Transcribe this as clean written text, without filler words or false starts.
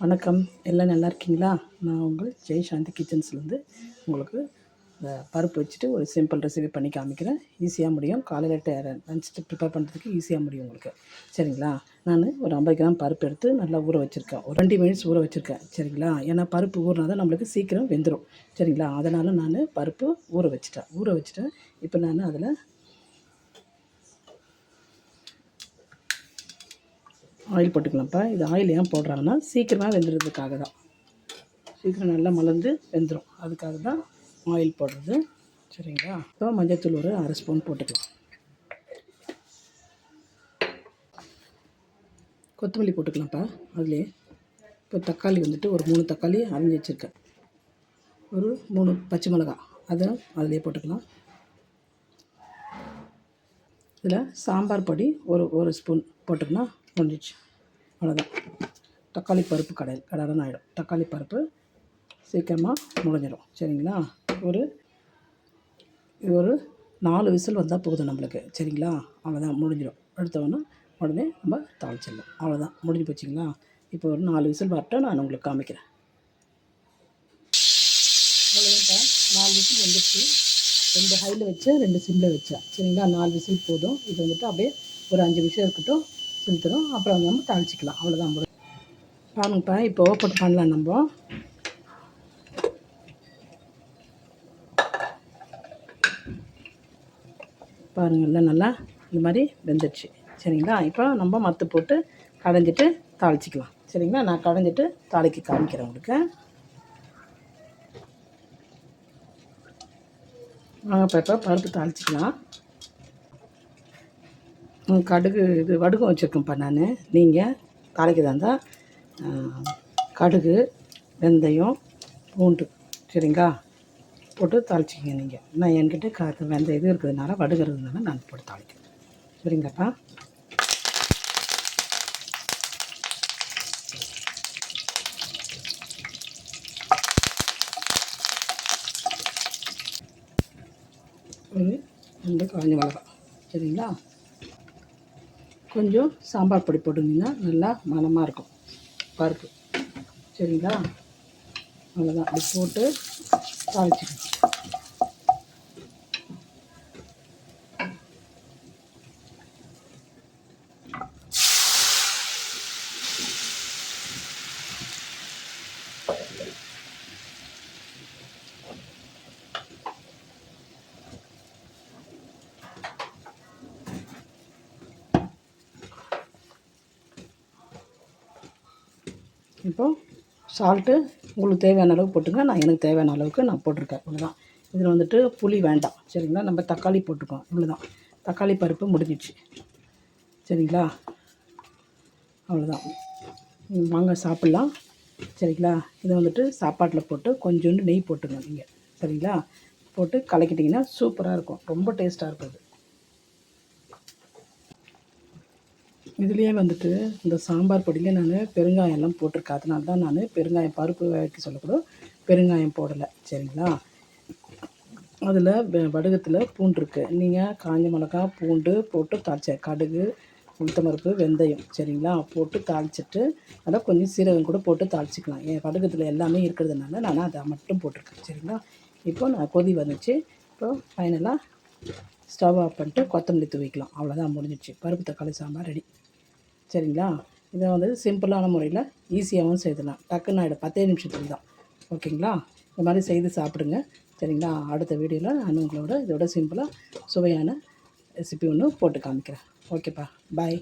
வணக்கம், எல்லாம் நல்லா இருக்கீங்களா? நான் உங்கள் ஜெய் சாந்தி கிச்சன்ஸ்லேருந்து உங்களுக்கு இந்த பருப்பு வச்சுட்டு ஒரு சிம்பிள் ரெசிபி பண்ணி காமிக்கிறேன். ஈஸியாக முடியும். காலையில் லஞ்சுக்கு ப்ரிப்பேர் பண்ணுறதுக்கு ஈஸியாக முடியும் உங்களுக்கு. சரிங்களா? நான் ஒரு 50 கிராம் பருப்பு எடுத்து நல்லா ஊற வச்சுருக்கேன். ஒரு 20 மினிட்ஸ் ஊற வச்சுருக்கேன். சரிங்களா? ஏன்னா பருப்பு ஊறினா தான் நம்மளுக்கு சீக்கிரம் வெந்துடும். சரிங்களா? அதனால் நான் பருப்பு ஊற வச்சுட்டேன். இப்போ நான் அதில் ஆயில் போட்டுக்கலாம்ப்பா. இது ஆயில் ஏன் போடுறாங்கன்னா சீக்கிரமாக வெந்துடுறதுக்காக தான். சீக்கிரம் நல்லா மலர்ந்து வெந்துடும், அதுக்காக தான் ஆயில் போடுறது. சரிங்களா? இப்போ மஞ்சள்தூள் ஒரு 1/2 ஸ்பூன் போட்டுக்கலாம். கொத்தமல்லி போட்டுக்கலாம்ப்பா அதுலேயே. இப்போ தக்காளி வந்துட்டு ஒரு 3 தக்காளி அரிஞ்சு வச்சுருக்கேன். ஒரு 3 பச்சை மிளகா அதை அதிலே போட்டுக்கலாம். இதில் சாம்பார் பொடி ஒரு ஸ்பூன் போட்டுக்கனா முடிஞ்சிச்சு. அவ்வளோதான். தக்காளி பருப்பு கடலைன்னு ஆகிடும். தக்காளி பருப்பு சீக்கிரமாக முடிஞ்சிடும். சரிங்களா? இது ஒரு 4 விசில் வந்தால் போதும் நம்மளுக்கு. சரிங்களா? அவ்வளோதான், முடிஞ்சிடும். உடனே நம்ம தாளிச்சிடலாம். அவ்வளோதான், முடிஞ்சு போச்சுங்களா? இப்போ ஒரு 4 விசில் வரட்டும், நான் உங்களுக்கு காமிக்கிறேன். அவ்வளோதான்ப்பா, 4 விசில் வந்துடுச்சு. 2 ஹையில் வச்சேன், 2 சிம்மில் வச்சேன். சரிங்களா? 4 விசில் போதும். இது வந்துட்டு அப்படியே ஒரு 5 நிமிஷம் இருக்கட்டும், சிலுத்துடும். அப்புறம் நம்ம தாளிச்சிக்கலாம். அவ்வளோதான். பாருங்கப்பா, இப்போ ஓப்பன் பண்ணலாம். நம்ம பாருங்கள், நல்லா இந்த மாதிரி வெந்துடுச்சு. சரிங்களா? இப்போ நம்ம மத்து போட்டு கடைஞ்சிட்டு தாளிச்சிக்கலாம். சரிங்களா? நான் கடைஞ்சிட்டு தாளிக்க காமிக்கிறேன் உங்களுக்கு. வாங்கப்பா, இப்போ பருப்பு தாளிச்சிக்கலாம். கடுகு வடுகம் வச்சுருக்கேன்ப்பா நான். நீங்கள் தாளிக்கிறதா இருந்தால் கடுகு, வெந்தயம், பூண்டு, சரிங்களா, போட்டு தாளிச்சிக்கிங்க நீங்கள். நான் என்கிட்ட வெந்தயம் இது இருக்கிறதுனால, வடுகு இருக்கிறதுனால நான் போட்டு தாளிக்கிறேன். சரிங்களாப்பா? ஒரு 2 காஞ்ச மிளகா. சரிங்களா? கொஞ்சம் சாம்பார் பொடி போட்டுருந்தீங்கன்னா நல்லா மணமாக இருக்கும் பருப்பு. சரிங்களா? அவ்வளோதான். அப்படி போட்டு தாளிச்சிக்கணும். இப்போது சால்ட்டு உங்களுக்கு தேவையான அளவு போட்டுங்க. எனக்கு தேவையான அளவுக்கு நான் போட்டிருக்கேன். இவ்வளோதான். இதில் வந்துட்டு புளி வேண்டாம். சரிங்களா? நம்ம தக்காளி போட்டுக்கோம். இவ்வளோதான். தக்காளி பருப்பு முடிஞ்சிடுச்சு. சரிங்களா? அவ்வளோதான். வாங்க சாப்பிட்லாம். சரிங்களா? இதை வந்துட்டு சாப்பாட்டில் போட்டு கொஞ்சோண்டு நெய் போட்டுங்க நீங்கள். சரிங்களா? போட்டு கலக்கிட்டிங்கன்னா சூப்பராக இருக்கும். ரொம்ப டேஸ்ட்டாக இருக்கும். இதுலேயே வந்துட்டு இந்த சாம்பார் பொடியிலே நான் பெருங்காயம்லாம் போட்டிருக்கேன். அதனால தான் நான் பெருங்காயம் பருப்பு வைக்க சொல்லக்கூட பெருங்காயம் போடலை. சரிங்களா? அதில் வடுகத்தில் பூண்டு இருக்குது. நீங்கள் காஞ்ச மிளகா, பூண்டு போட்டு கடுகு, உளுத்தம்பருப்பு, வெந்தயம், சரிங்களா, போட்டு தாளிச்சிட்டு அதில் கொஞ்சம் சீரகம் கூட போட்டு தாளிச்சிக்கலாம். என் வடுகத்தில் எல்லாமே இருக்கிறதுனால நான் அதை மட்டும் போட்டிருக்கேன். சரிங்களா? இப்போ நான் கொதி வந்துச்சு. இப்போ ஃபைனலாக ஸ்டவ் ஆஃப் பண்ணிட்டு கொத்தமல்லி தூவிக்கலாம். அவ்வளோதான், முடிஞ்சிடுச்சு. பருப்பு தக்காளி சாம்பார் ரெடி. சரிங்களா? இதை வந்து சிம்பிளான முறையில் ஈஸியாகவும் செய்துடலாம். டக்குன்னு ஆகிடும். 10 நிமிஷத்துக்கு தான். ஓகேங்களா? இந்த மாதிரி செய்து சாப்பிடுங்க. சரிங்களா? அடுத்த வீடியோவில் நான் உங்களோட இதோட சிம்பிளாக சுவையான ரெசிபி ஒன்று போட்டு காமிக்கிறேன். ஓகேப்பா, பாய்.